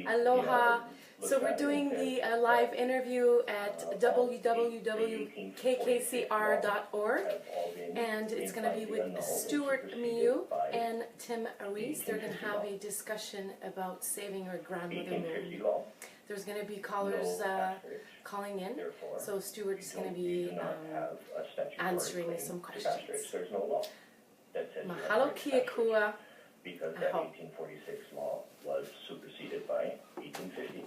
Aloha. So we're doing the live interview at www.kkcr.org, and it's going to be with Stuart Myiow and Tim Reis. They're going to have a discussion about saving our grandmother moon. There's going to be callers calling in, so Stuart's going to be answering some questions. Mahalo kia kua. Because that 1846 law was superseded by 1850.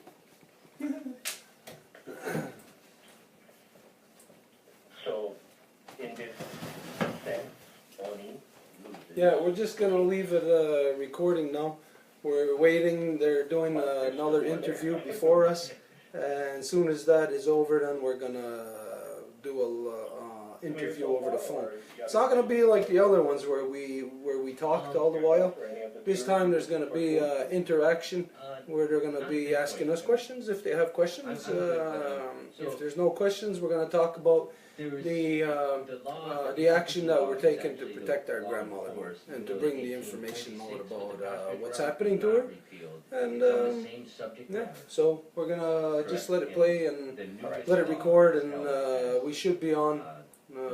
So, in this sense, Oni loses. Yeah, we're just going to leave it recording now. We're waiting. They're doing another interview before us. And as soon as that is over, then we're going to do a interview over the phone. It's not going to be like the other ones where we talked all the while. This time there's going to be interaction where they're going to be asking us questions if they have questions. If there's no questions, we're going to talk about the action that we're taking to protect our grandmother and to bring the information out about what's happening to her. And yeah, so we're going to just let it play and let it record, and we should be on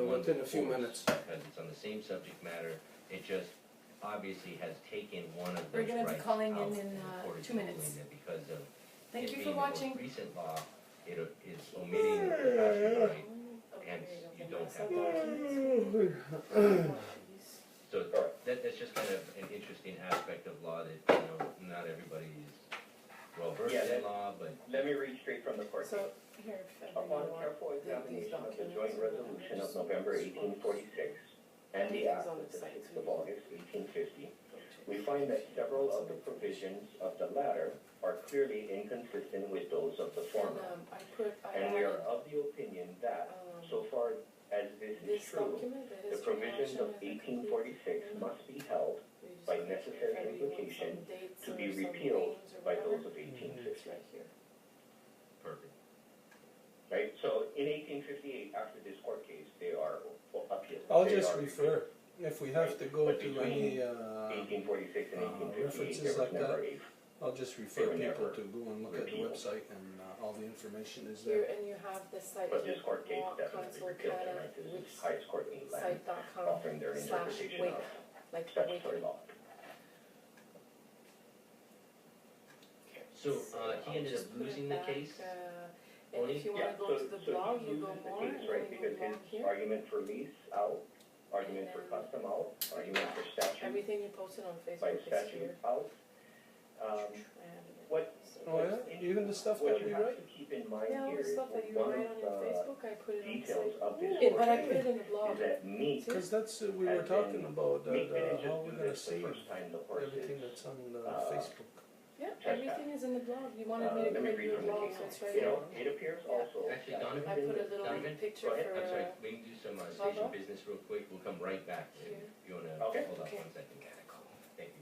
within a few minutes. Because it's on the same subject matter, it just obviously has taken one of those We're going to be calling in 2 minutes. Because of Thank you it for being watching. The most recent law, it is omitting the compassion right, and you don't have to. So that's just kind of an interesting aspect of law that not everybody is well versed in law, but let me read straight from the court. So here, upon careful examination of the joint resolution of November 1846 and the Act of the 6th of August 1850, we find that several of the provisions of the latter are clearly inconsistent with those of the former. And we are of the opinion that, so far as this is true, the provisions of 1846 must be held by necessary implication to be repealed by those of 1850. perfect. Right? So in 1858, after this court case, they are appealed. I'll just refer. If we have to go But to between any 1846 and 1858, references there was like never that, I'll just refer people to go and look at the website, and all the information is here, there. and you have the site But this court case Mohawk definitely Council repealed it, Canada, right? This which is highest court in the land, site.com offering their interpretation /wake, of like statutory wake. law. So he ended up losing the case. And if you want to go to the blog, you go more, and right? then you Because go blog his here. argument for lease out, argument for custom out, argument for statute, Everything you posted on by Facebook is statute here. out. What Oh yeah, even the stuff what that you we have write. to keep in mind Yeah, all here the is stuff that you one write of on your the Facebook, I put it on the details site. of this Yeah, court but I put case it in the blog. is that meat Because that's we were talking about meat didn't how just we're do going to this the save first time the horse everything is. that's on the Facebook. Yeah, everything is in the blog. You wanted me to Let me create read your from the blog, case. so it's right You here. know, it appears Yeah. also. Actually, that Donovan, I put a little Donovan, picture go ahead. for. I'm sorry, we can do some station business real quick. We'll come right back. If you want to Okay. hold up Okay. 1 second. Thank you.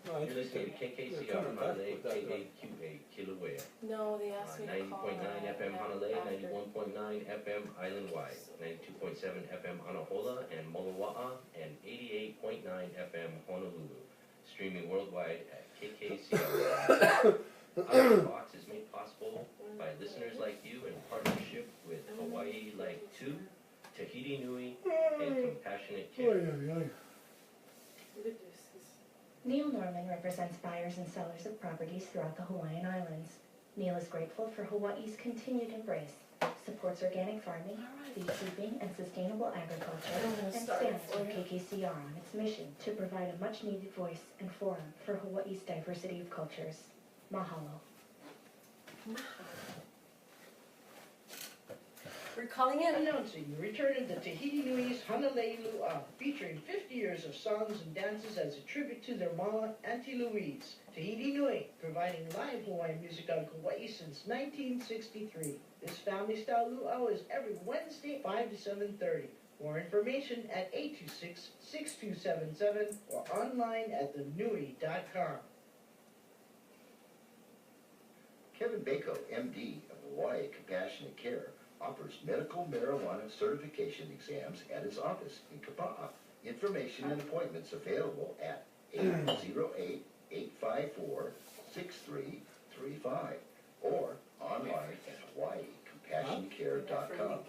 No, I You're think listening to they're KKCR coming back Honolulu, with that, right? KAQA Kilauea. No, they asked me to call. 90.9 FM Honolulu, 91.9 FM island-wide, 92.7 FM Anahola and Molowa'a, and 88.9 FM Honolulu. Streaming worldwide at KKCR. Our Box is made possible by listeners like you in partnership with Hawaii Like 2, Tahiti Nui, and Compassionate Care. Neil Norman represents buyers and sellers of properties throughout the Hawaiian Islands. Neil is grateful for Hawaii's continued embrace, supports organic farming, beekeeping, and sustainable agriculture, and stands with KKCR on its mission to provide a much-needed voice and forum for Hawaii's diversity of cultures. Mahalo. We're calling in. Announcing the return of the Tahiti Nui's Hanalei featuring 50 years of songs and dances as a tribute to their mama, Auntie Louise. Tahiti Nui, providing live Hawaiian music out of Hawaii since 1963. This family-style luau is every Wednesday, 5 to 7:30. More information at 826-6277 or online at thenui.com. Kevin Bako, MD of Hawaii Compassionate Care, offers medical marijuana certification exams at his office in Kapa'a. Information and appointments available at 808-854-6333 888-835, or online at hawaiicompassioncare.com.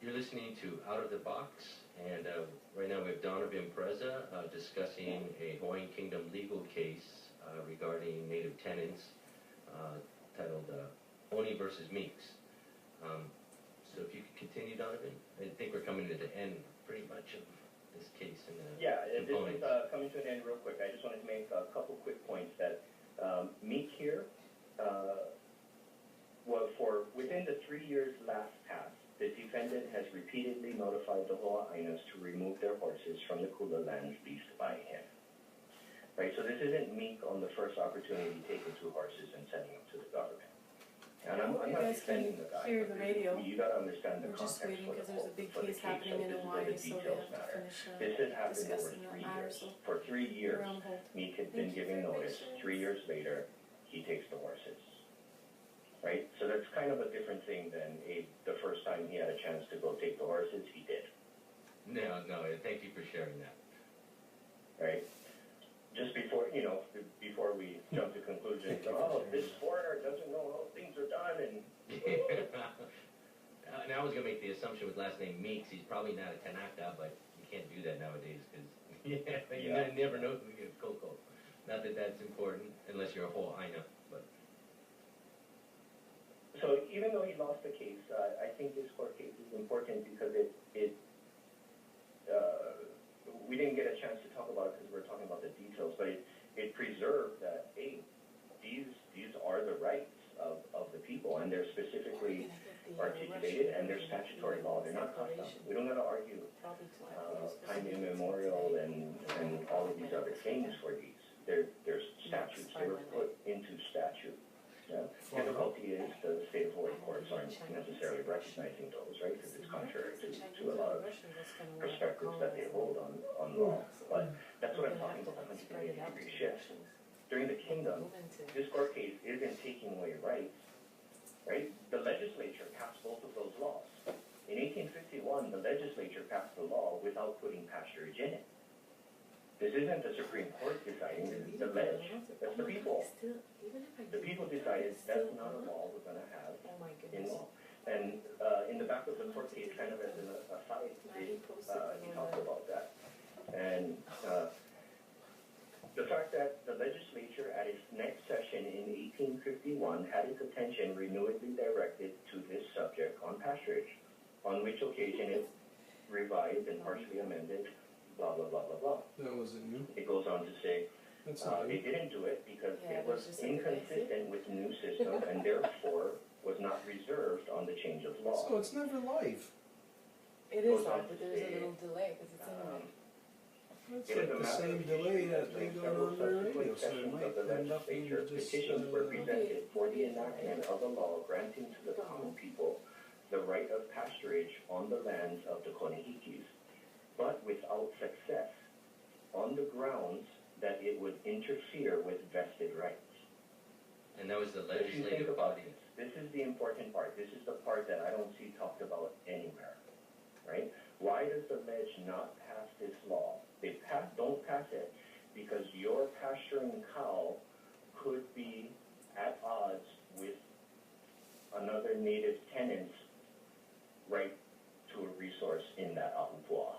You're listening to Out of the Box, and right now we have Donovan Preza discussing a Hawaiian Kingdom legal case regarding native tenants titled Oni versus Meeks. So if you could continue, Donovan. I think we're coming to the end pretty much of this case and the This components. is coming to an end real quick. I just wanted to make a couple quick points that Meek here, for within the 3 years last passed, the defendant has repeatedly notified the Hawaiianos to remove their horses from the Kula lands leased by him. Right, so this isn't Meek on the first opportunity taking 2 horses and sending them to the government. And I'm You not guys can defending the guy. hear the radio. You gotta understand the We're just context waiting for because the there's a big for the case happening so in this is where Hawaii, the so they details have to matter. finish This has happened over discussing 3 the matter, years. so For 3 years, we're on hold. Meek had been Thank you giving for your notice. patience. 3 years later, he takes the horses. Right? So that's kind of a different thing than the first time he had a chance to go take the horses, he did. No, thank you for sharing that. Right? Just before, before we jump to conclusions, this foreigner doesn't know how things are done, and And I was going to make the assumption with last name Meeks, he's probably not a Tanaka, but you can't do that nowadays because you never know who you Coco. Not that that's important unless you're a whole Aina, but. So even though he lost the case, I think this court case is important because we didn't get a chance to talk about it because we were talking about the details, but it preserved that, hey, these are the rights of the people, and they're specifically articulated, and they're statutory law. They're not custom. We don't got to argue time immemorial and all of these other things for these. There's statutes. They were put into statute. Yeah. Difficulty is the state of Hawaii courts aren't necessarily recognizing those, right? Because it's contrary to a lot of perspectives that they hold on law. But that's what I'm talking about, the 180-degree shift. During the kingdom, this court case isn't taking away rights, right? The legislature passed both of those laws. In 1851, the legislature passed the law without putting pasturage in it. This isn't the Supreme Court deciding, this is the ledge. That's the people. The people decided that's not a law we're going to have in law. And in the back of the court case, kind of as an aside, he talked about that. And the fact that the legislature at its next session in 1851 had its attention renewedly directed to this subject on pasturage, on which occasion it revised and partially amended blah, blah, blah, blah, blah. That wasn't new. It goes on to say, That's not they new. didn't do it because Yeah, it was there's just inconsistent with the new system and therefore was not reserved on the change of law. So it's never live. It is live, but there's a little delay because it's in It's It is like a the matter same of delay that during they got several on their radio, subsequent so it sessions might of the end up being legislature, just petitions were presented for the enactment of a law granting to the common people the right of pasturage on the lands of the Konehikis, but without success, on the grounds that it would interfere with vested rights. And that was the If you think legislative about body. this is the important part. This is the part that I don't see talked about anywhere, right? Why does the ledge not pass this law? They don't pass it because your pasturing cow could be at odds with another native tenant's right to a resource in that ahupua,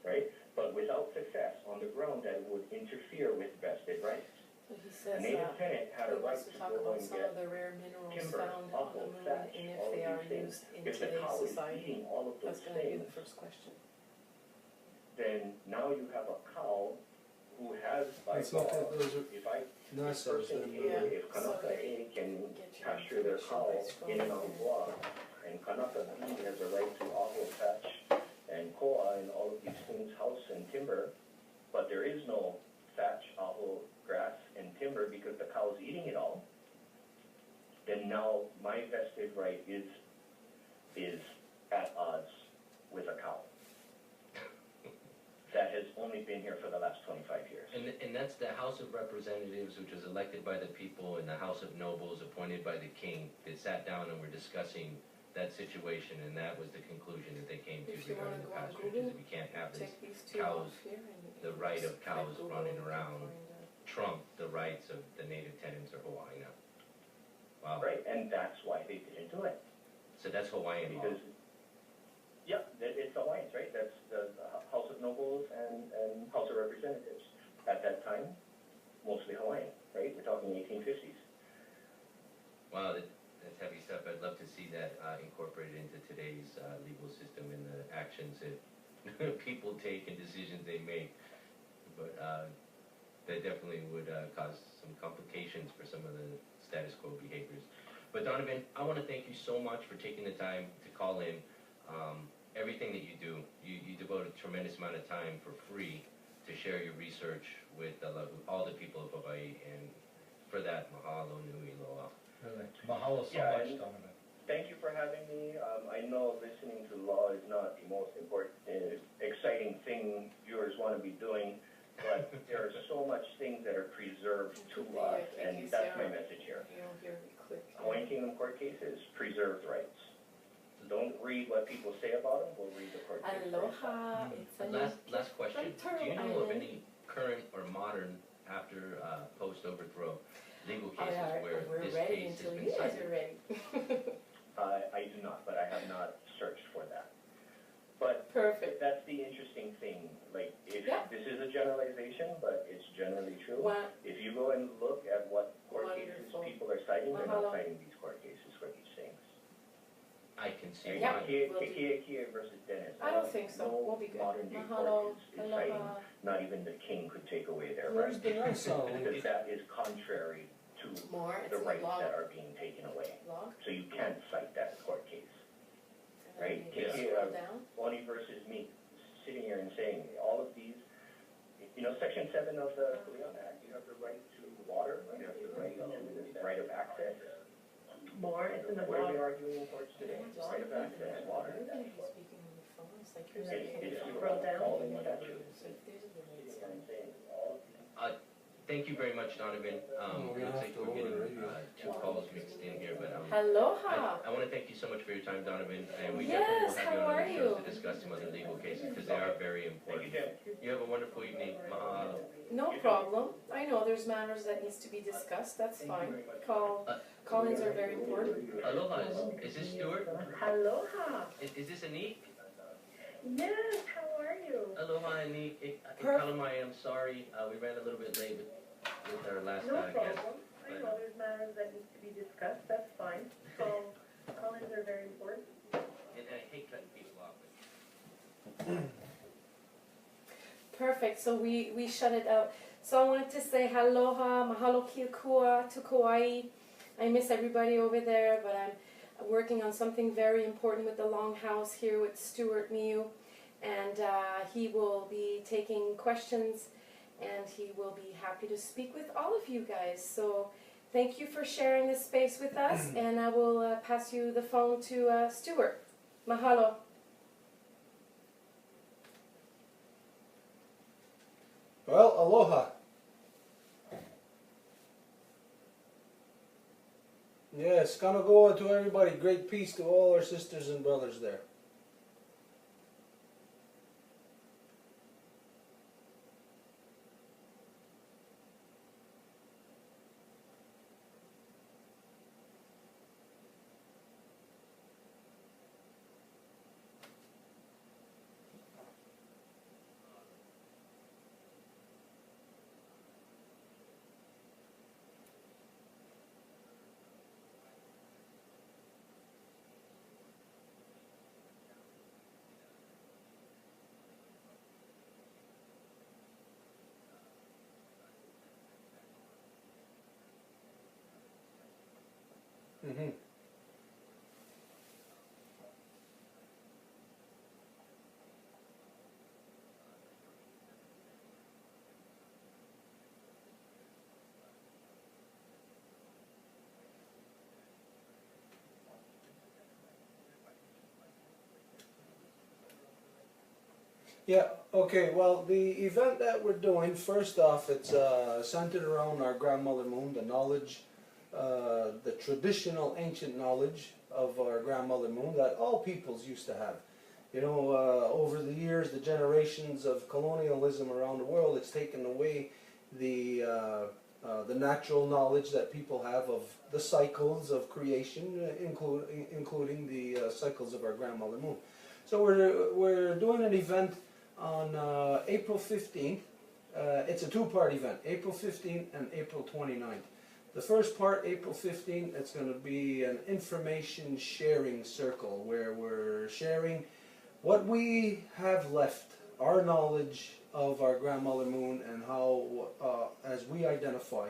right? But without success, on the ground that it would interfere with vested rights. But he A says native tenant had a he right wants to to talk go about and some get of the rare minerals timber, found on the offal, moon thatch, and if all they of are these things. used in If the today's cow is society. eating all of That's those going to be things, the first question. then now you have a cow who has by Let's look law, at those if this NASA's person and here, Yeah. if Kahnawake can Get your pasture their information cow based on in an that. ahupua, and Kahnawake has a right to offal, thatch, and koa and all of these things, house and timber, but there is no thatch, offal, grass, and timber because the cow is eating it all, then now my vested right is at odds with a cow that has only been here for the last 25 years. And that's the House of Representatives, which was elected by the people, and the House of Nobles appointed by the king, that sat down and were discussing that situation, and that was the conclusion that they came to If you wanna regarding the go on pasturage, is Google, that we can't have this take these two cows, off here and the right of just cows click Google running and you can around find trump the rights of the native tenants of Hawaii now. Wow. Right, and that's why they didn't do it. So that's Hawaiian law. Because, yeah, it's Hawaiians, right? That's the House of Nobles and House of Representatives. At that time, mostly Hawaiian, right? We're talking 1850s. Wow, that's heavy stuff. I'd love to see that incorporated into today's legal system and the actions that people take and decisions they make. But that definitely would cause some complications for some of the status quo behaviors. But Donovan, I want to thank you so much for taking the time to call in. Everything that you do, you devote a tremendous amount of time for free to share your research with all the people of Hawaii, and for that, mahalo nui loa. Really. Mahalo so Yeah, much, and- Donovan. Thank you for having me. I know listening to law is not the most important, exciting thing viewers want to be doing, but there are so much things that are preserved to us, and that's my message here. You know, here we click. Hawaiian Kingdom court cases, preserved rights. Don't read what people say about them, we'll read the court case. Aloha, it's a new Last question. from Do you know Turtle of Island. any current or modern, after post-overthrow, legal Oh, cases yeah, where we're this ready case has until been you guys cited? are ready. I do not, but I have not searched for that. But Perfect. that's the interesting thing, like, Yeah. this is a generalization, but it's generally true. Well, If you go and look at what court cases Wonderful. people are citing, they're Mahalo. not citing these court cases for these things. I can see Yeah. why. We'll do. KKCR versus Dennis. I don't think so. We'll be good. Modern day Mahalo, court is citing, aloha. not even the king could take away their Where's rights. the nice song? Because that is contrary to More, it's the in the rights log. that are being taken away. Log. So you can't cite that court case. And then Right, you yeah. scroll down. Oni versus me, sitting here and saying, all of these, Section 7 of the Leon Act, you have the right to water, you have the right of access. More, it's in the What are we blog. arguing in courts today? Right of access, water. You're gonna be speaking on your phone, it's like you're And then speaking It's on your scroll phone. down. all in statute. So if there's a limit, You know what I'm saying? All of these. Thank you very much, Donovan. we're gonna Looks have like to we're order getting radio. two calls mixed in here, but Aloha. I want to thank you so much for your time, Donovan, and we Yes, definitely will have you how on are the show you? to discuss some other legal cases, because they are very Thank you, important. Jim. You have a wonderful evening. Mahalo. No problem. I know there's matters that needs to be discussed, that's fine. Call-ins are very important. Aloha, is this Stuart? Aloha. Is this Anik? Yes, how are you? Aloha, Anik. Perfect. Kalamai, I'm sorry, we ran a little bit late with our last No guest. problem. I know there's matters that need to be discussed, that's fine. Call-ins are very important. And I hate cutting people off. Perfect, so we shut it out. So I wanted to say aloha, mahalo kia kua to Kauai. I miss everybody over there, but I'm working on something very important with the Longhouse here with Stuart Myiow, and he will be taking questions, and he will be happy to speak with all of you guys. So thank you for sharing this space with us, and I will pass you the phone to Stuart. Mahalo. Well, aloha. Yes, Kahnawake to everybody. Great peace to all our sisters and brothers there. Mm-hmm. Yeah, okay, well, the event that we're doing, first off, it's centered around our grandmother moon, the knowledge, the traditional ancient knowledge of our grandmother moon that all peoples used to have. You know, over the years, the generations of colonialism around the world, it's taken away the natural knowledge that people have of the cycles of creation, including the cycles of our grandmother moon. So we're doing an event on April 15th. It's a two-part event, April 15th and April 29th. The first part, April 15th, it's going to be an information sharing circle where we're sharing what we have left, our knowledge of our grandmother moon, and how, as we identify,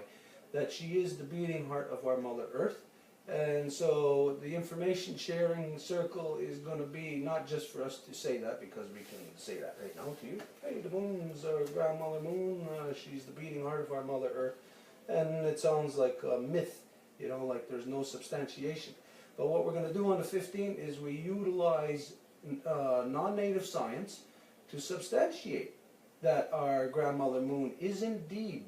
that she is the beating heart of our Mother Earth. And so the information sharing circle is going to be not just for us to say that, because we can say that right now to you. Hey, the moon's our grandmother moon, she's the beating heart of our Mother Earth. And it sounds like a myth, you know, like there's no substantiation. But what we're going to do on the 15th is we utilize non-native science to substantiate that our grandmother moon is indeed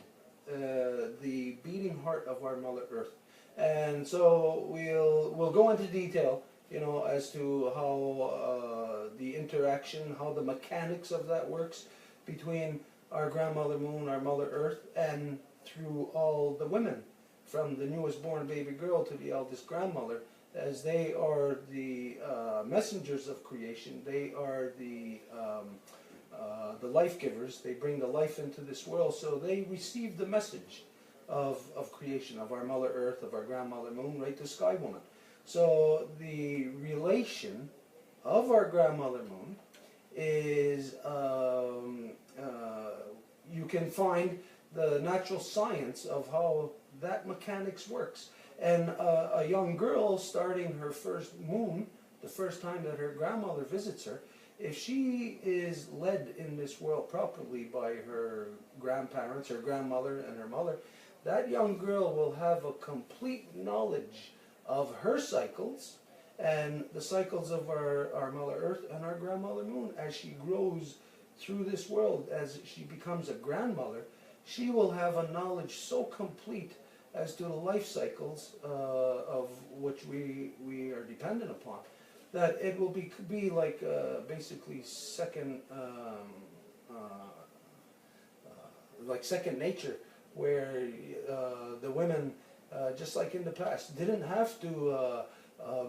the beating heart of our Mother Earth. And so we'll go into detail, you know, as to how the interaction, how the mechanics of that works between our grandmother moon, our Mother Earth, and through all the women, from the newest born baby girl to the eldest grandmother, as they are the messengers of creation. They are the life givers. They bring the life into this world, so they receive the message of creation, of our Mother Earth, of our grandmother moon, right to Sky Woman. So the relation of our grandmother moon is, you can find the natural science of how that mechanics works. And a young girl starting her first moon, the first time that her grandmother visits her, if she is led in this world properly by her grandparents, her grandmother and her mother, that young girl will have a complete knowledge of her cycles and the cycles of our Mother Earth and our grandmother moon. As she grows through this world, as she becomes a grandmother, she will have a knowledge so complete as to the life cycles of which we are dependent upon, that it will be like basically second nature, where the women, just like in the past, didn't have to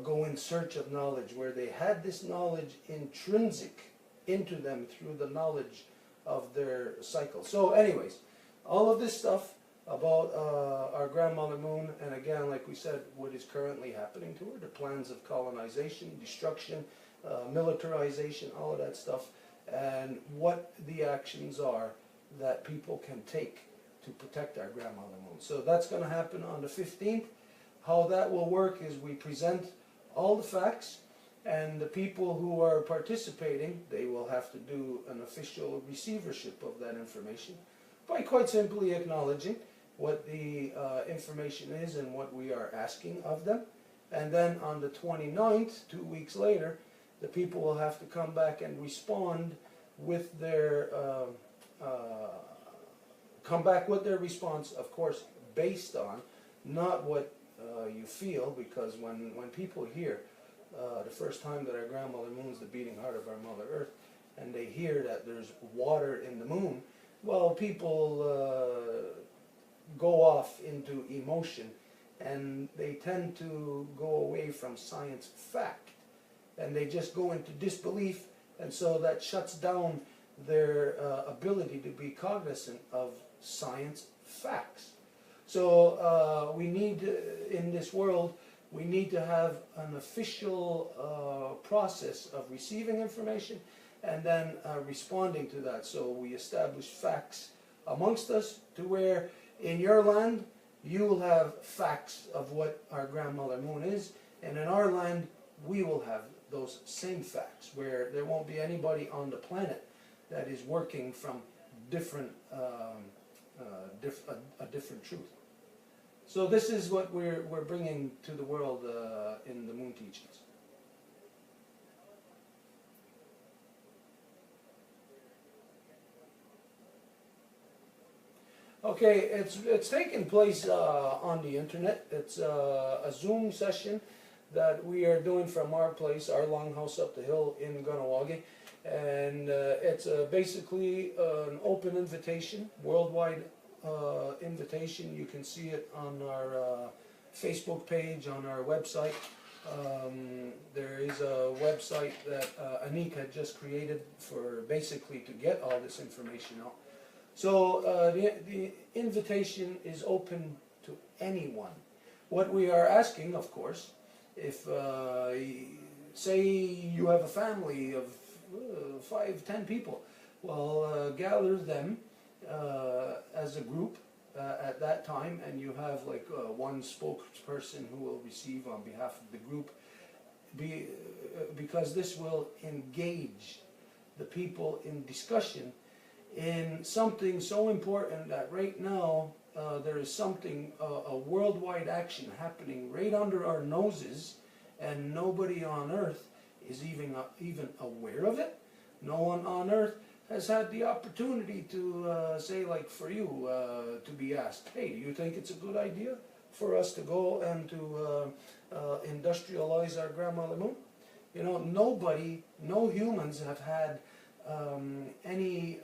go in search of knowledge, where they had this knowledge intrinsic into them through the knowledge of their cycle. So anyways, all of this stuff about our grandmother moon, and again, like we said, what is currently happening to her, the plans of colonization, destruction, militarization, all of that stuff, and what the actions are that people can take to protect our grandmother moon. So that's going to happen on the 15th. How that will work is we present all the facts, and the people who are participating, they will have to do an official receivership of that information by quite simply acknowledging what the information is and what we are asking of them. And then on the 29th, 2 weeks later, the people will have to come back and respond with their response, of course, based on not what you feel, because when people hear the first time that our grandmother moon is the beating heart of our Mother Earth, and they hear that there's water in the moon, well, people go off into emotion, and they tend to go away from science fact, and they just go into disbelief, and so that shuts down their ability to be cognizant of science facts. So we need, in this world, we need to have an official process of receiving information and then responding to that. So we establish facts amongst us, to where in your land you will have facts of what our grandmother moon is, and in our land we will have those same facts, where there won't be anybody on the planet that is working from different a different truth. So this is what we're bringing to the world in the Moon Teachings. Okay, it's taking place on the internet. It's a Zoom session that we are doing from our place, our longhouse up the hill in Kahnawake. And it's basically an open invitation, worldwide invitation. You can see it on our Facebook page, on our website. There is a website that Anik had just created for basically to get all this information out. So the invitation is open to anyone. What we are asking, of course, if say you have a family of 5, 10 people, well, gather them as a group at that time, and you have like one spokesperson who will receive on behalf of the group, because this will engage the people in discussion in something so important that right now there is something, a worldwide action happening right under our noses, and nobody on earth is even aware of it. No one on earth has had the opportunity to say, like for you, to be asked, hey, do you think it's a good idea for us to go and to industrialize our grandmother moon? You know, nobody, no humans have had any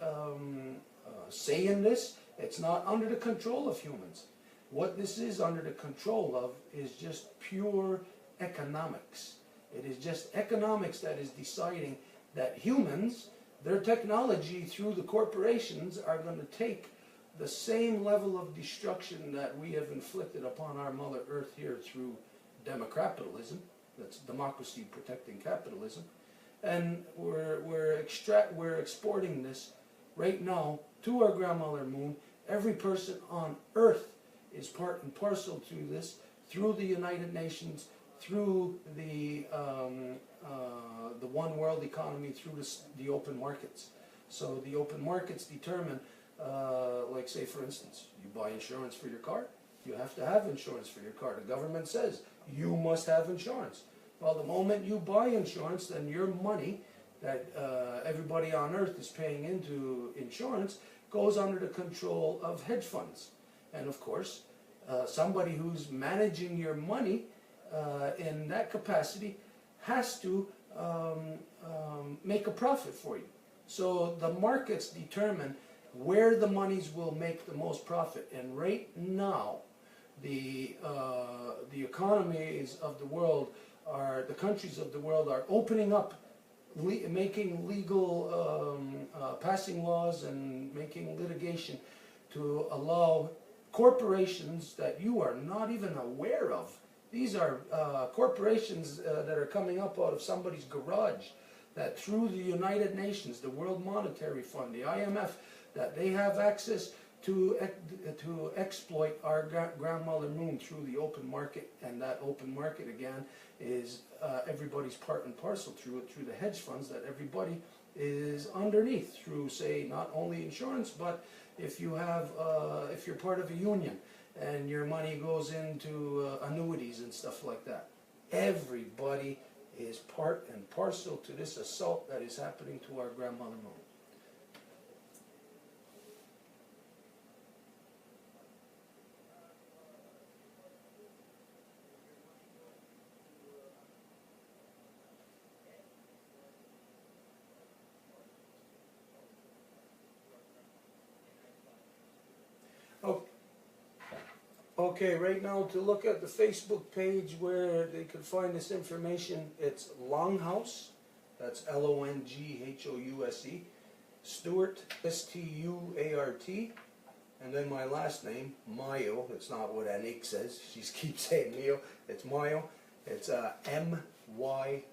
say in this. It's not under the control of humans. What this is under the control of is just pure economics. It is just economics that is deciding that humans, their technology through the corporations, are going to take the same level of destruction that we have inflicted upon our Mother Earth here through democapitalism. That's democracy protecting capitalism. And we're exporting this right now to our grandmother moon. Every person on Earth is part and parcel to this, through the United Nations, through the one world economy, through the open markets. So the open markets determine, like say for instance, you buy insurance for your car, you have to have insurance for your car. The government says you must have insurance. Well, the moment you buy insurance, then your money that everybody on earth is paying into insurance goes under the control of hedge funds. And of course, somebody who's managing your money in that capacity has to make a profit for you. So the markets determine where the monies will make the most profit. And right now, the economies of the world the countries of the world are opening up, making legal, passing laws and making litigation to allow corporations that you are not even aware of. These are corporations that are coming up out of somebody's garage, that through the United Nations, the World Monetary Fund, the IMF, that they have access to exploit our grandmother moon through the open market. And that open market again is everybody's part and parcel through the hedge funds that everybody is underneath through, say, not only insurance, but if you have if you're part of a union and your money goes into annuities and stuff like that. Everybody is part and parcel to this assault that is happening to our grandmother moon. Okay, right now to look at the Facebook page where they can find this information, it's Longhouse, that's Longhouse, Stuart, Stuart, and then my last name, Myiow. It's not what Anik says, she keeps saying Myiow, it's Myiow, it's Myiow.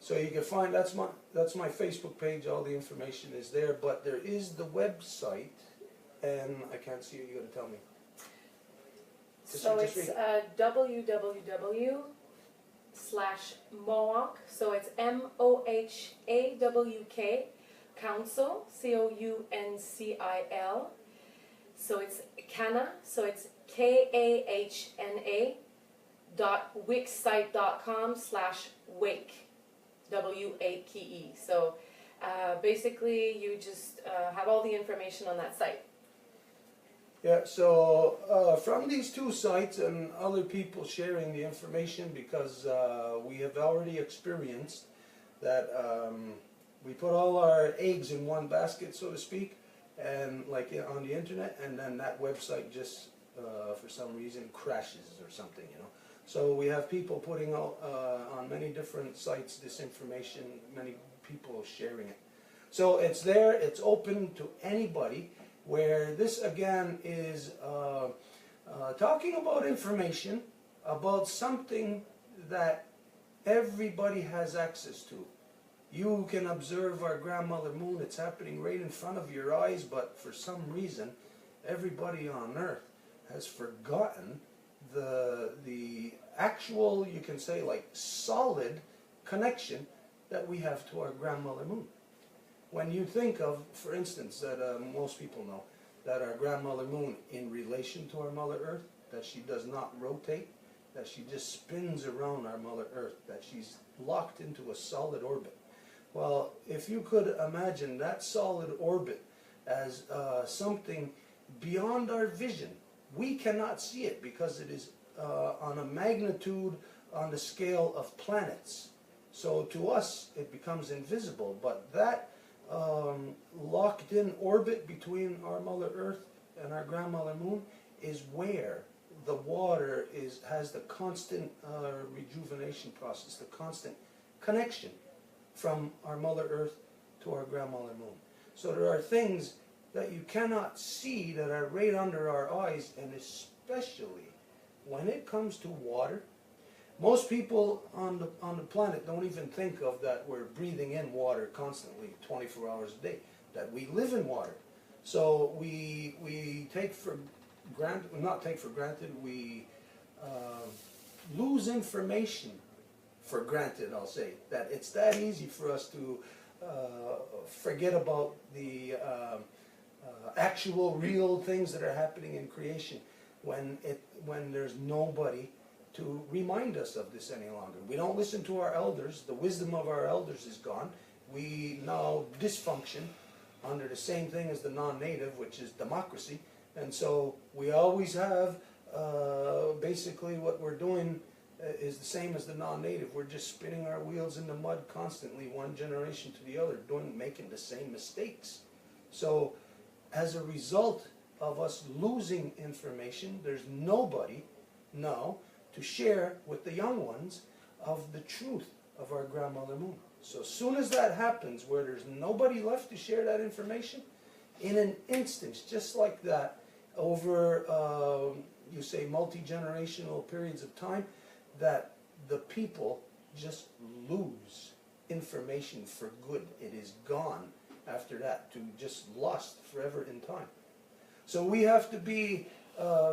So you can find, that's my Facebook page, all the information is there, but there is the website. And I can't see it, you gotta tell me. So it's www.mohawk, so it's MOHAWK, Council, COUNCIL. So it's Kana, so it's KAHNA.wixsite.com/wake, WAKE. So basically you just have all the information on that site. Yeah, so from these two sites and other people sharing the information, because we have already experienced that we put all our eggs in one basket, so to speak, and like on the internet, and then that website just for some reason crashes or something, you know. So we have people putting out on many different sites this information, many people sharing it. So it's there, it's open to anybody, where this again is talking about information about something that everybody has access to. You can observe our grandmother moon, it's happening right in front of your eyes, but for some reason everybody on earth has forgotten the actual, you can say, like solid connection that we have to our grandmother moon. When you think of, for instance, that most people know that our grandmother moon, in relation to our Mother Earth, that she does not rotate, that she just spins around our Mother Earth, that she's locked into a solid orbit. Well, if you could imagine that solid orbit as something beyond our vision, we cannot see it because it is on a magnitude on the scale of planets. So to us, it becomes invisible, but that locked in orbit between our Mother Earth and our grandmother moon is where the water has the constant rejuvenation process, the constant connection from our Mother Earth to our grandmother moon. So there are things that you cannot see that are right under our eyes, and especially when it comes to water. Most people on the planet don't even think of that we're breathing in water constantly, 24 hours a day, that we live in water. So we take for granted, not take for granted, we lose information for granted, I'll say, that it's that easy for us to forget about the actual real things that are happening in creation when there's nobody to remind us of this any longer. We don't listen to our elders. The wisdom of our elders is gone. We now dysfunction under the same thing as the non-native, which is democracy. And so we always have, basically what we're doing is the same as the non-native. We're just spinning our wheels in the mud constantly, one generation to the other, making the same mistakes. So as a result of us losing information, there's nobody now to share with the young ones of the truth of our grandmother moon. So as soon as that happens, where there's nobody left to share that information, in an instance, just like that, over, you say, multi-generational periods of time, that the people just lose information for good. It is gone after that, to just lost forever in time. So we have to be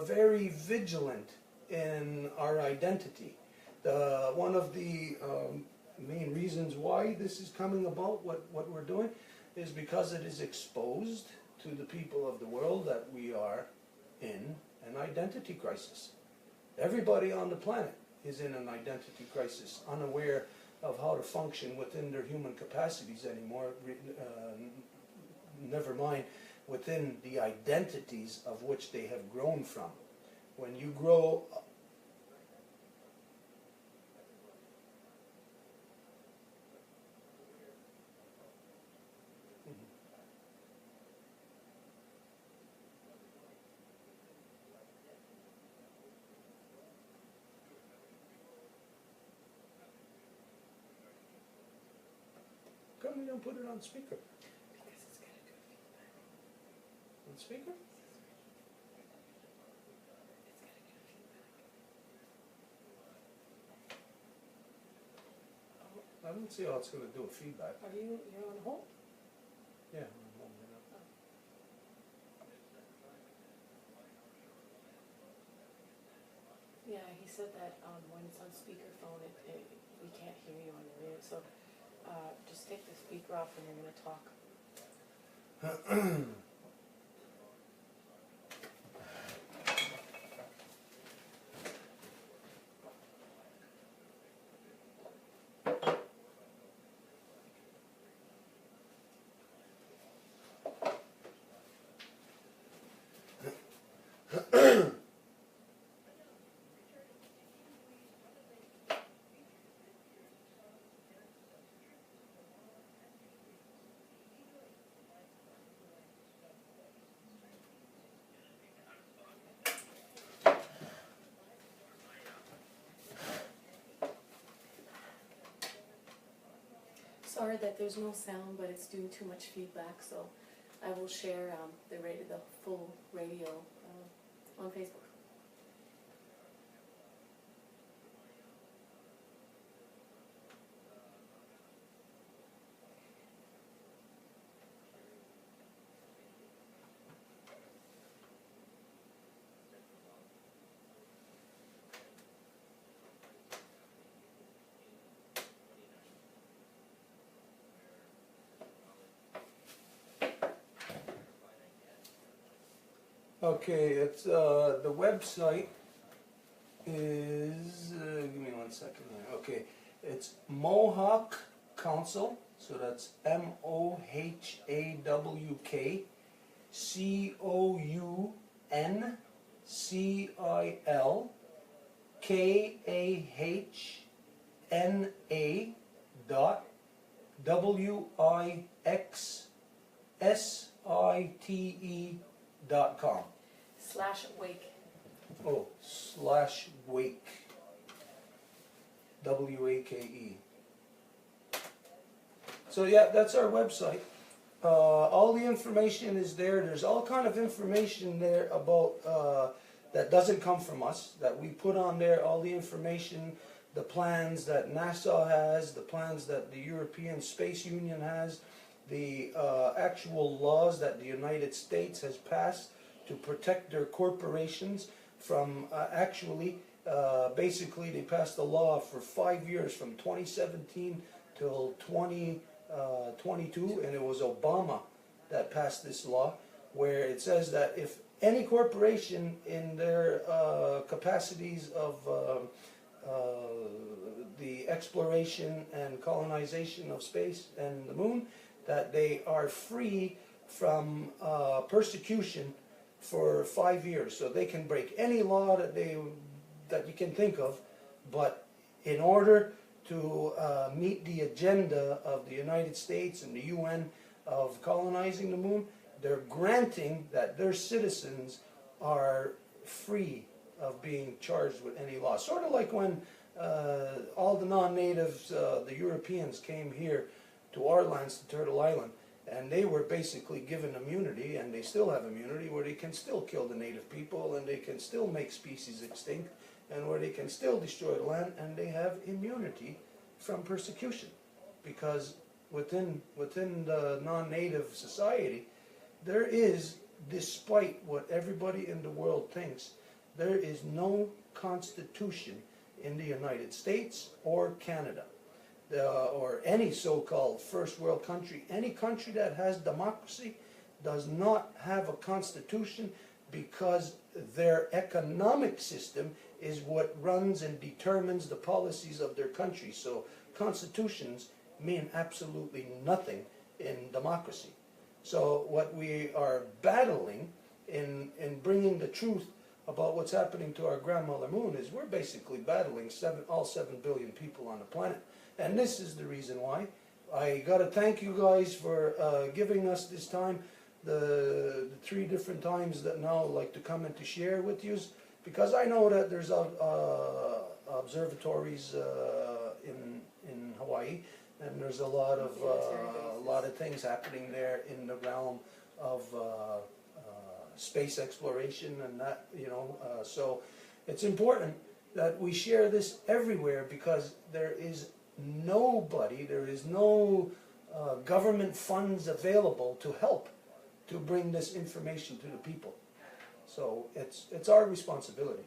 very vigilant in our identity. One of the main reasons why this is coming about, what we're doing, is because it is exposed to the people of the world that we are in an identity crisis. Everybody on the planet is in an identity crisis, unaware of how to function within their human capacities anymore, never mind within the identities of which they have grown from. When you grow up, come we don't put it on speaker? Because it's going to do feedback. On speaker? It's going to do feedback. I don't see how it's going to do a feedback. You're on hold? Yeah. Yeah, he said that when it's on speakerphone, we can't hear you on the radio. So just take the speaker off and you're going to talk. Sorry that there's no sound, but it's doing too much feedback, so I will share the full radio on Facebook. Okay, it's the website is give me 1 second here. Okay, it's Mohawk Council, so that's MOHAWK COUNCILKAHNA dot WIXSITE.com. /wake. Oh, /wake. WAKE. So yeah, that's our website. All the information is there. There's all kind of information there about that doesn't come from us, that we put on there, all the information, the plans that NASA has, the plans that the European Space Union has, the actual laws that the United States has passed to protect their corporations from basically they passed a law for 5 years from 2017 till 2022, and it was Obama that passed this law where it says that if any corporation in their capacities of the exploration and colonization of space and the moon, that they are free from persecution for 5 years. So they can break any law that you can think of, but in order to meet the agenda of the United States and the UN of colonizing the moon, they're granting that their citizens are free of being charged with any law. Sort of like when all the non-natives, the Europeans, came here to our lands, to Turtle Island, and they were basically given immunity, and they still have immunity, where they can still kill the native people, and they can still make species extinct, and where they can still destroy the land, and they have immunity from persecution. Because within the non-native society, there is, despite what everybody in the world thinks, there is no constitution in the United States or Canada, or any so-called first world country. Any country that has democracy does not have a constitution, because their economic system is what runs and determines the policies of their country. So constitutions mean absolutely nothing in democracy. So what we are battling in bringing the truth about what's happening to our grandmother moon is we're basically battling all 7 billion people on the planet. And this is the reason why. I got to thank you guys for giving us this time, the 3 different times that now I'd like to come and to share with you, because I know that there's observatories in Hawaii, and there's a lot of things happening there in the realm of space exploration and that, so it's important that we share this everywhere, because there is no government funds available to help to bring this information to the people. So it's our responsibility.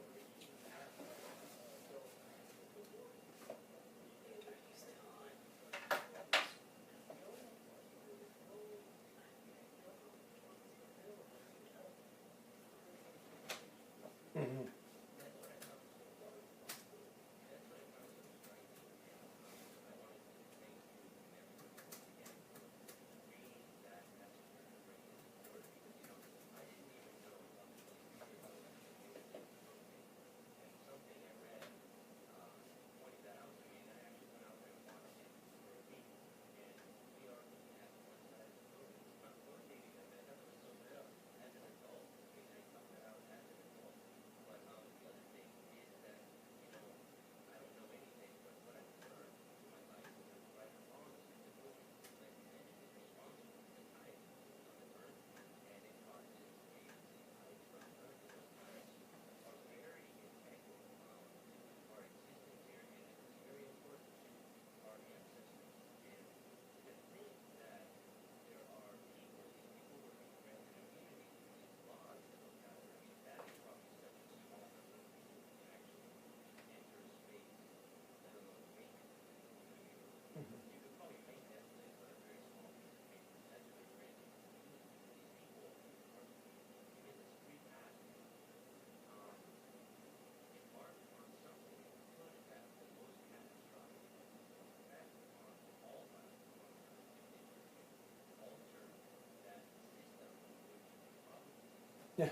Yeah.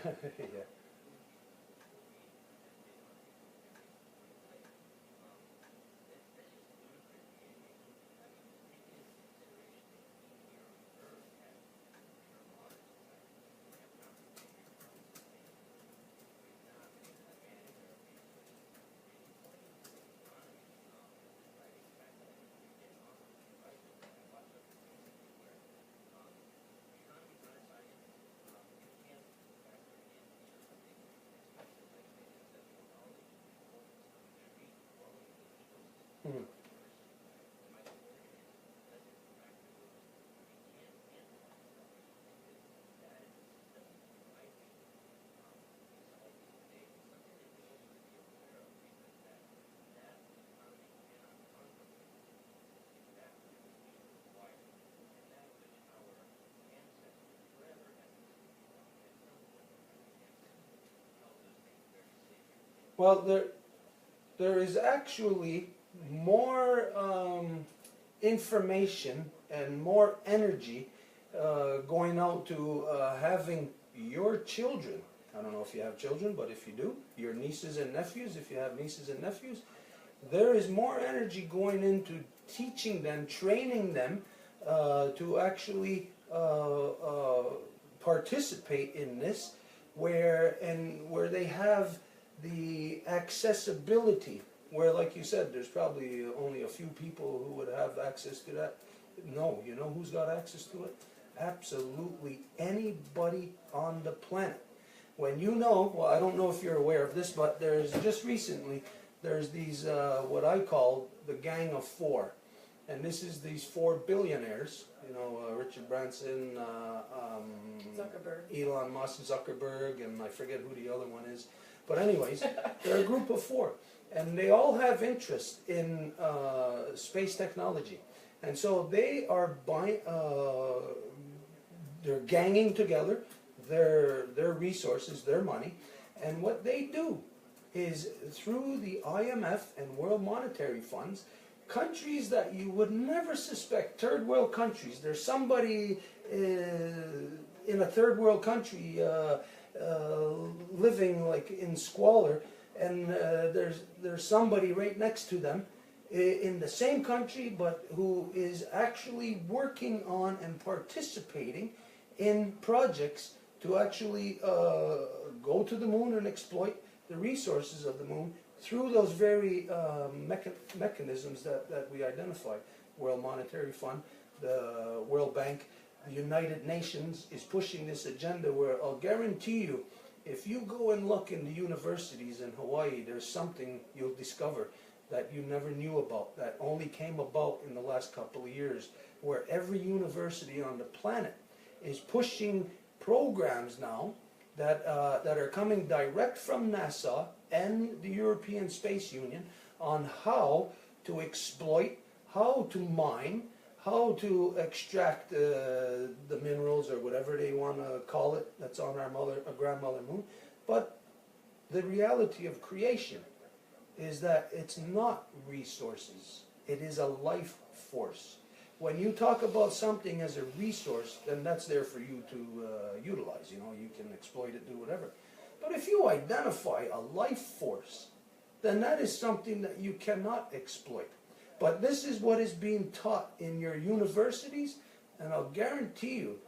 Hmm. Well, there is actually more information and more energy going out to having your children. I don't know if you have children, but if you do, your nieces and nephews, if you have nieces and nephews, there is more energy going into teaching them, training them to actually participate in this, where they have the accessibility, where, like you said, there's probably only a few people who would have access to that. No, you know who's got access to it? Absolutely anybody on the planet. When you know, well, I don't know if you're aware of this, but there's just recently, there's these, what I call the Gang of Four. And this is these 4 billionaires, you know, Richard Branson, Zuckerberg. Elon Musk, Zuckerberg, and I forget who the other one is. But anyways, they're a group of 4. And they all have interest in space technology. And so they are they're ganging together their resources, their money. And what they do is, through the IMF and World Monetary Funds, countries that you would never suspect, third world countries, there's somebody in a third world country living like in squalor, and there's somebody right next to them in the same country, but who is actually working on and participating in projects to actually go to the moon and exploit the resources of the moon through those very mechanisms that we identified. World Monetary Fund, the World Bank, the United Nations is pushing this agenda where I'll guarantee you, if you go and look in the universities in Hawaii, there's something you'll discover that you never knew about, that only came about in the last couple of years, where every university on the planet is pushing programs now that are coming direct from NASA and the European Space Union on how to exploit, how to mine, how to extract the minerals or whatever they want to call it that's on our grandmother moon. But the reality of creation is that it's not resources, it is a life force. When you talk about something as a resource, then that's there for you to utilize. You know, you can exploit it, do whatever. But if you identify a life force, then that is something that you cannot exploit. But this is what is being taught in your universities, and I'll guarantee you,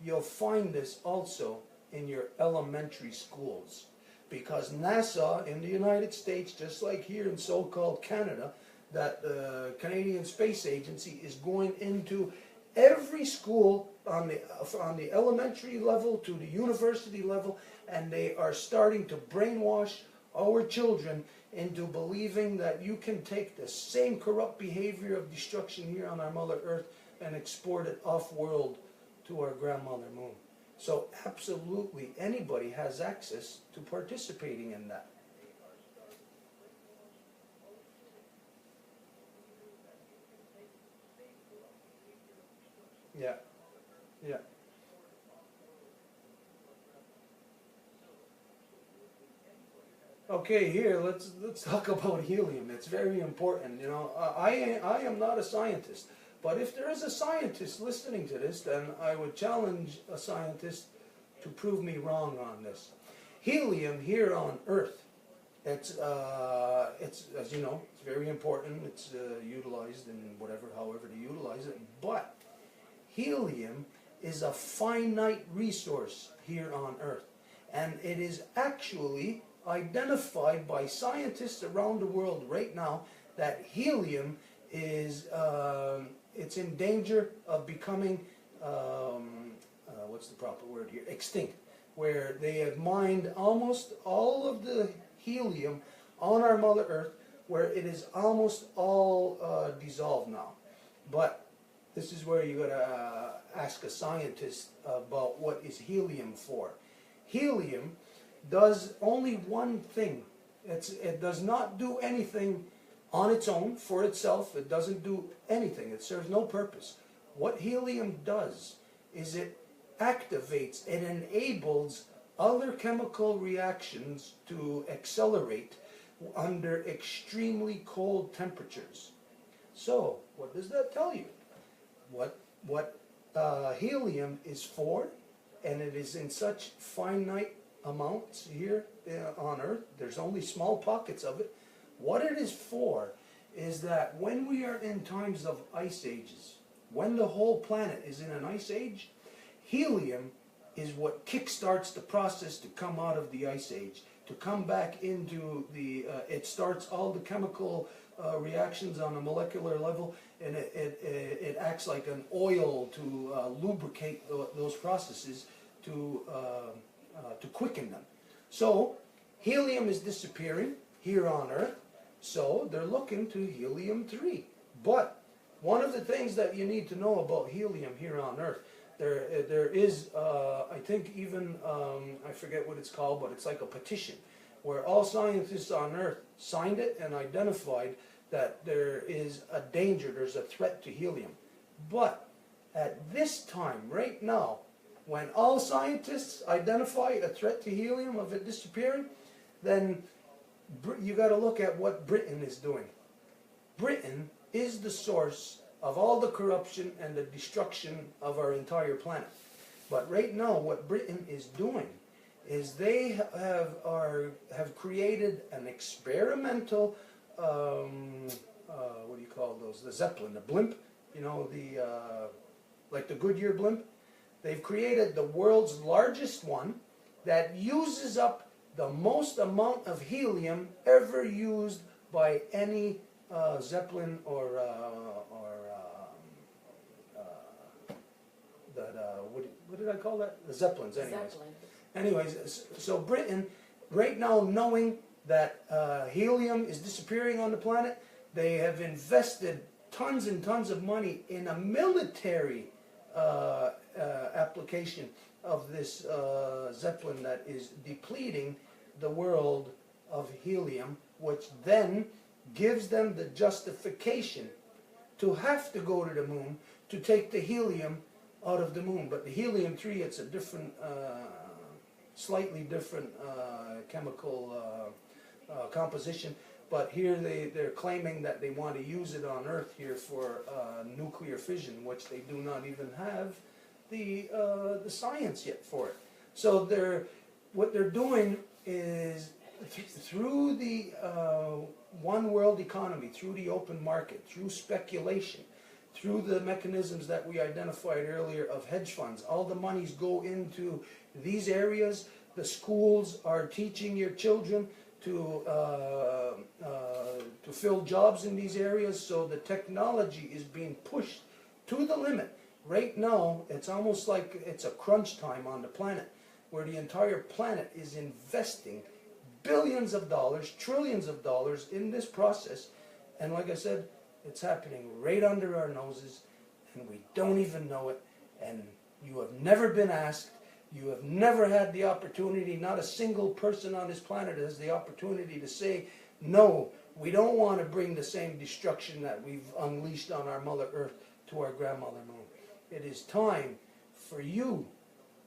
you'll find this also in your elementary schools. Because NASA in the United States, just like here in so-called Canada, that the Canadian Space Agency is going into every school on the elementary level to the university level, and they are starting to brainwash our children into believing that you can take the same corrupt behavior of destruction here on our Mother Earth and export it off-world to our grandmother moon. So absolutely anybody has access to participating in that. Yeah, yeah. Okay, here let's talk about helium. It's very important. You know, I am not a scientist, but if there is a scientist listening to this, then I would challenge a scientist to prove me wrong on this. Helium here on Earth, it's as you know, it's very important. It's utilized in however to utilize it. But helium is a finite resource here on Earth, and it is actually identified by scientists around the world right now that helium is it's in danger of becoming what's the proper word here? Extinct, where they have mined almost all of the helium on our Mother Earth, where it is almost all dissolved now. But this is where you gotta ask a scientist about what is helium for. Helium does only one thing. It does not do anything on its own, for itself. It doesn't do anything. It serves no purpose. What helium does is it activates, it enables other chemical reactions to accelerate under extremely cold temperatures. So, what does that tell you? What helium is for, and it is in such finite amounts here on Earth, there's only small pockets of it. What it is for is that when we are in times of ice ages, when the whole planet is in an ice age, helium is what kickstarts the process to come out of the ice age, to come back into the, it starts all the chemical reactions on a molecular level, and it acts like an oil to lubricate those processes, to quicken them. So helium is disappearing here on Earth, so they're looking to helium-3. But one of the things that you need to know about helium here on Earth, there is, I think even, I forget what it's called, but it's like a petition, where all scientists on Earth signed it and identified that there is a danger, there's a threat to helium. But at this time, right now, when all scientists identify a threat to helium of it disappearing, then you got to look at what Britain is doing. Britain is the source of all the corruption and the destruction of our entire planet. But right now, what Britain is doing is they have created an experimental, what do you call those? The Zeppelin, the blimp, you know, the like the Goodyear blimp. They've created the world's largest one that uses up the most amount of helium ever used by any Zeppelin or what did I call that? The Zeppelins, anyways. Zeppelin. Anyways, so Britain, right now, knowing that helium is disappearing on the planet, they have invested tons and tons of money in a military application of this Zeppelin that is depleting the world of helium, which then gives them the justification to have to go to the moon to take the helium out of the moon. But the helium-3, it's a different, slightly different chemical composition. But here they're claiming that they want to use it on Earth here for nuclear fission, which they do not even have the science yet for it. So what they're doing is through the one world economy, through the open market, through speculation, through the mechanisms that we identified earlier of hedge funds. All the monies go into these areas. The schools are teaching your children to fill jobs in these areas, so the technology is being pushed to the limit. Right now, it's almost like it's a crunch time on the planet, where the entire planet is investing billions of dollars, trillions of dollars in this process. And like I said, it's happening right under our noses, and we don't even know it. And you have never been asked, you have never had the opportunity, not a single person on this planet has the opportunity to say, no, we don't want to bring the same destruction that we've unleashed on our Mother Earth to our grandmother moon. It is time for you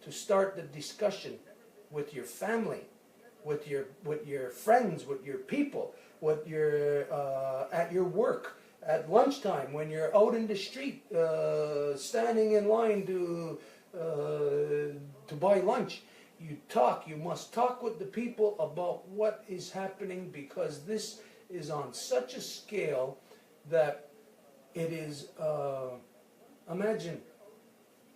to start the discussion with your family, with your friends, with your people, with your at your work, at lunchtime, when you're out in the street, standing in line to to buy lunch. You must talk with the people about what is happening, because this is on such a scale that it is, imagine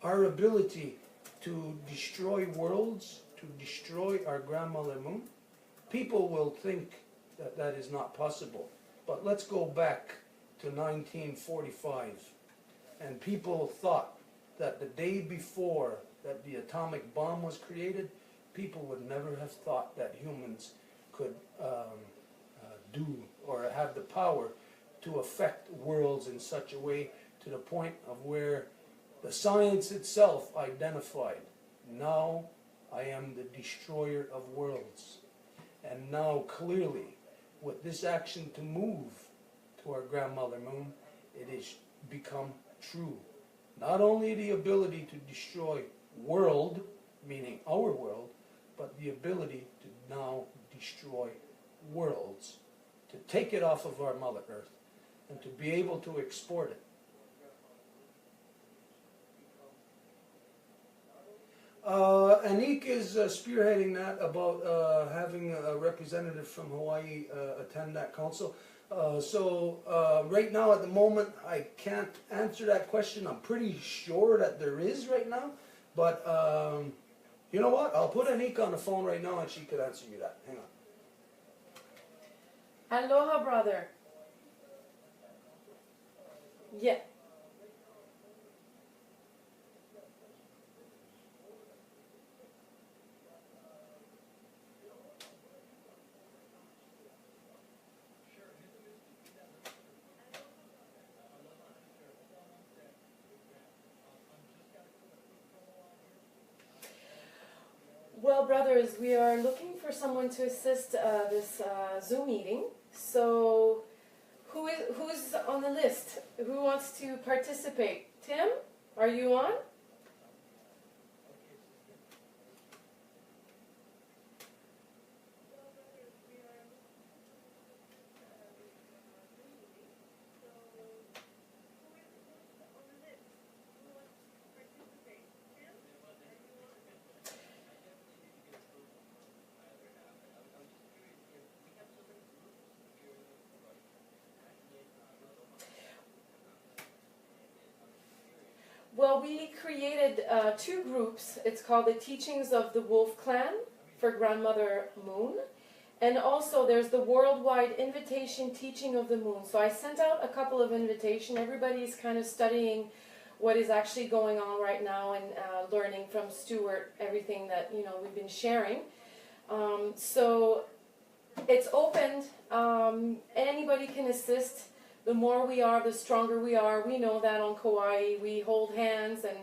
our ability to destroy worlds, to destroy our grandmother moon. People will think that that is not possible. But let's go back to 1945. And people thought that the day before that the atomic bomb was created, people would never have thought that humans could do or have the power to affect worlds in such a way, to the point of where the science itself identified, now I am the destroyer of worlds. And now clearly, with this action to move to our grandmother moon, it has become true. Not only the ability to destroy world, meaning our world, but the ability to now destroy worlds, to take it off of our Mother Earth, and to be able to export it. Anik is spearheading that, about having a representative from Hawaii attend that council. Right now, at the moment, I can't answer that question. I'm pretty sure that there is right now, but you know what? I'll put Anik on the phone right now and she could answer you that. Hang on. Aloha, brother. Yeah. Well, brothers, we are looking for someone to assist this Zoom meeting. So, who's on the list? Who wants to participate? Tim, are you on? Well, we created two groups. It's called the Teachings of the Wolf Clan for Grandmother Moon. And also there's the Worldwide Invitation Teaching of the Moon. So I sent out a couple of invitations. Everybody's kind of studying what is actually going on right now and learning from Stuart everything that we've been sharing. So it's opened. Anybody can assist. The more we are, the stronger we are. We know that on Kauai. We hold hands and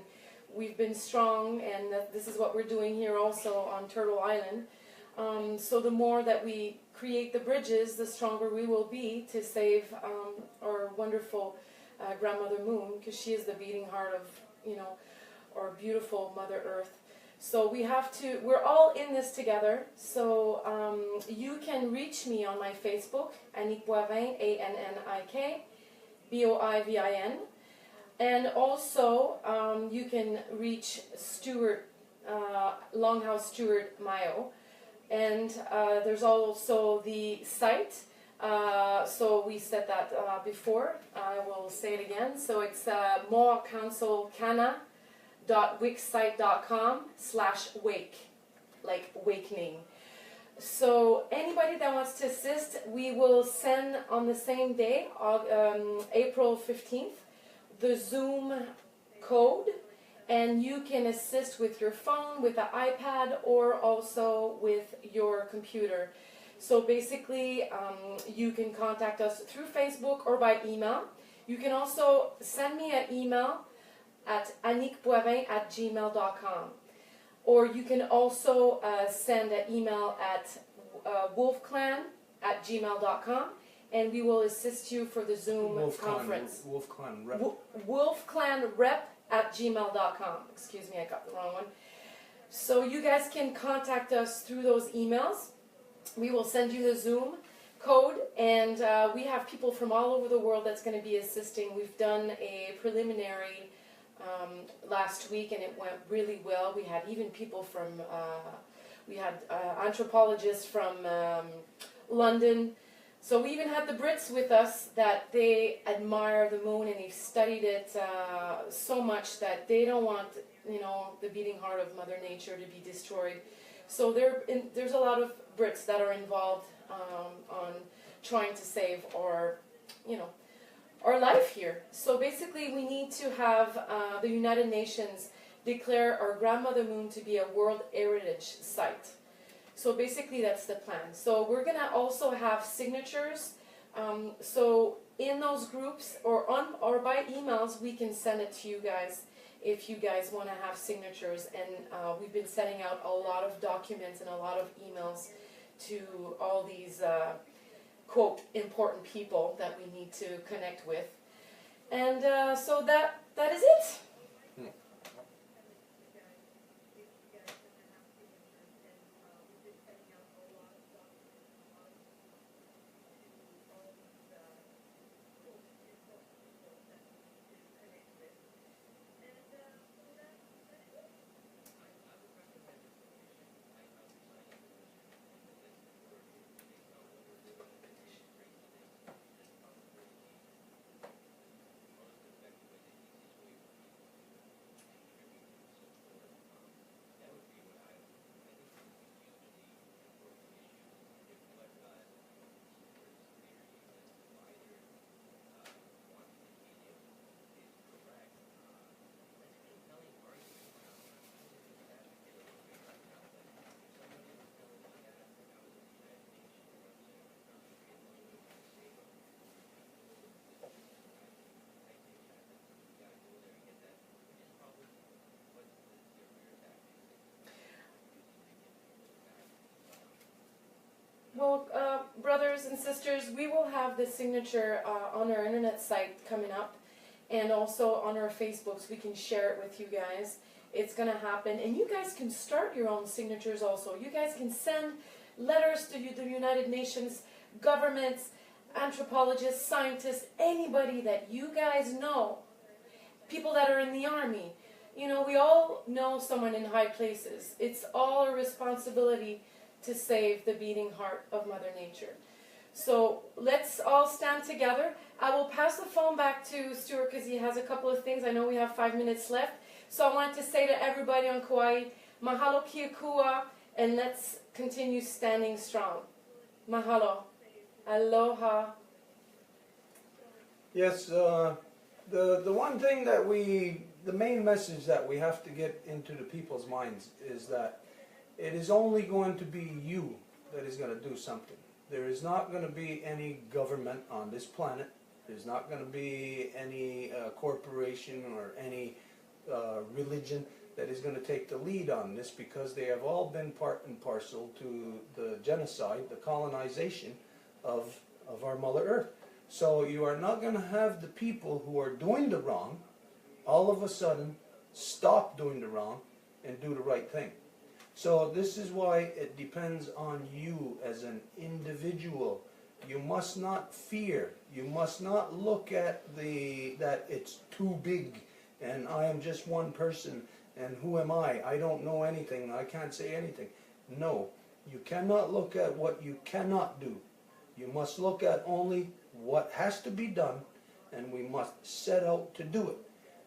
we've been strong, and this is what we're doing here also on Turtle Island. So the more that we create the bridges, the stronger we will be to save our wonderful Grandmother Moon, because she is the beating heart of, our beautiful Mother Earth. So we're all in this together. So you can reach me on my Facebook, Anik Boivin, ANNIK, BOIVIN. And also you can reach Stuart, Longhouse Stuart Myiow. And there's also the site. So we said that before. I will say it again. So it's Mohawk Council Kana.wixsite.com/wake, like wakening. So anybody that wants to assist, we will send on the same day, April 15th, the Zoom code, and you can assist with your phone, with the iPad, or also with your computer. So basically, you can contact us through Facebook or by email. You can also send me an email at anikboivin@gmail.com. Or you can also send an email at wolfclan@gmail.com, and we will assist you for the Zoom conference. Wolfclan Rep. Wolfclanrep@gmail.com. Excuse me, I got the wrong one. So you guys can contact us through those emails. We will send you the Zoom code, and we have people from all over the world that's going to be assisting. We've done a preliminary last week, and it went really well. We had even people from, we had anthropologists from London. So we even had the Brits with us that they admire the moon and they've studied it so much that they don't want, you know, the beating heart of Mother Nature to be destroyed. So there's a lot of Brits that are involved on trying to save our, you know, our life here. So basically we need to have the United Nations declare our grandmother moon to be a World Heritage Site. So basically that's the plan. So we're going to also have signatures. So in those groups or by emails, we can send it to you guys if you guys want to have signatures. And we've been sending out a lot of documents and a lot of emails to all these quote important people that we need to connect with. And so that is it. Well, brothers and sisters, we will have the signature on our internet site coming up and also on our Facebooks. We can share it with you guys. It's going to happen. And you guys can start your own signatures also. You guys can send letters to the United Nations, governments, anthropologists, scientists, anybody that you guys know, people that are in the army. You know, we all know someone in high places. It's all a responsibility to save the beating heart of Mother Nature. So let's all stand together. I will pass the phone back to Stuart because he has a couple of things. I know we have 5 minutes left. So I want to say to everybody on Kauai, mahalo kia kua, and let's continue standing strong. Mahalo. Aloha. Yes, the one thing that the main message that we have to get into the people's minds is that it is only going to be you that is going to do something. There is not going to be any government on this planet. There's not going to be any corporation or any religion that is going to take the lead on this, because they have all been part and parcel to the genocide, the colonization of our Mother Earth. So you are not going to have the people who are doing the wrong all of a sudden stop doing the wrong and do the right thing. So this is why it depends on you as an individual. You must not fear. You must not look at that it's too big and I am just one person and who am I? I don't know anything. I can't say anything. No, you cannot look at what you cannot do. You must look at only what has to be done, and we must set out to do it.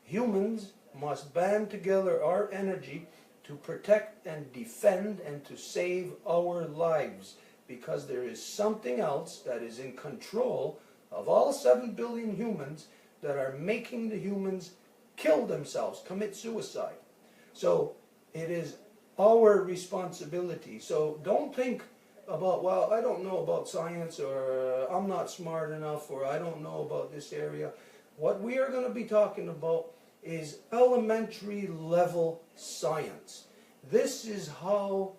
Humans must band together our energy to protect and defend and to save our lives, because there is something else that is in control of all 7 billion humans that are making the humans kill themselves, commit suicide. So it is our responsibility. So don't think about, well, I don't know about science, or I'm not smart enough, or I don't know about this area. What we are going to be talking about is elementary level science. This is how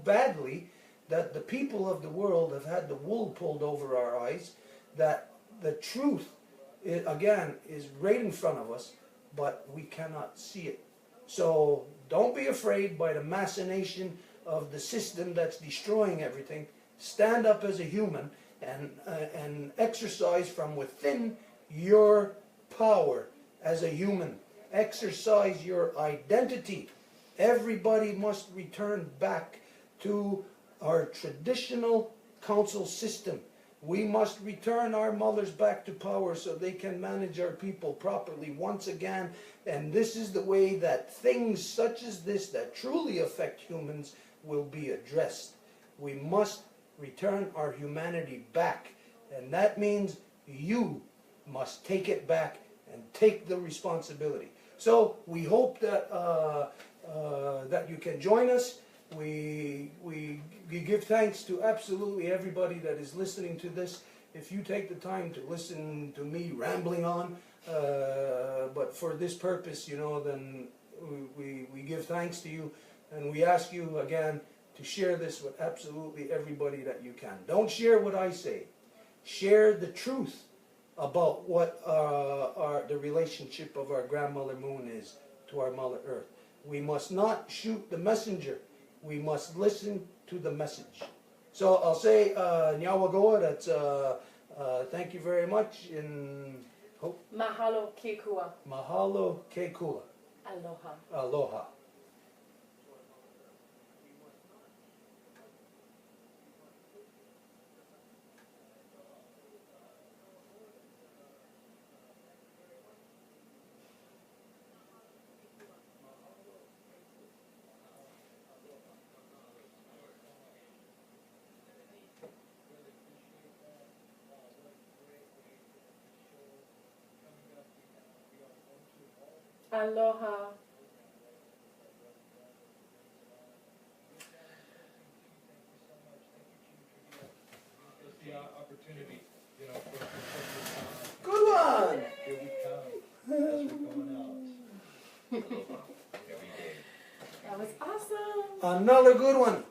badly that the people of the world have had the wool pulled over our eyes, that the truth, again, is right in front of us, but we cannot see it. So don't be afraid by the machination of the system that's destroying everything. Stand up as a human and exercise from within your power as a human. Exercise your identity. Everybody must return back to our traditional council system. We must return our mullahs back to power so they can manage our people properly once again. And this is the way that things such as this that truly affect humans will be addressed. We must return our humanity back. And that means you must take it back and take the responsibility. So we hope that that you can join us. We give thanks to absolutely everybody that is listening to this. If you take the time to listen to me rambling on, but for this purpose, you know, then we give thanks to you, and we ask you again to share this with absolutely everybody that you can. Don't share what I say. Share the truth about what the relationship of our grandmother moon is to our mother earth. We must not shoot the messenger. We must listen to the message. So I'll say Nyawagoa, that's thank you very much, and hope. Mahalo ke kua. Mahalo ke kua. Aloha. Aloha. Aloha. The opportunity, you know, for Good one. here we come as we're going out. Aloha every day. That was awesome. Another good one.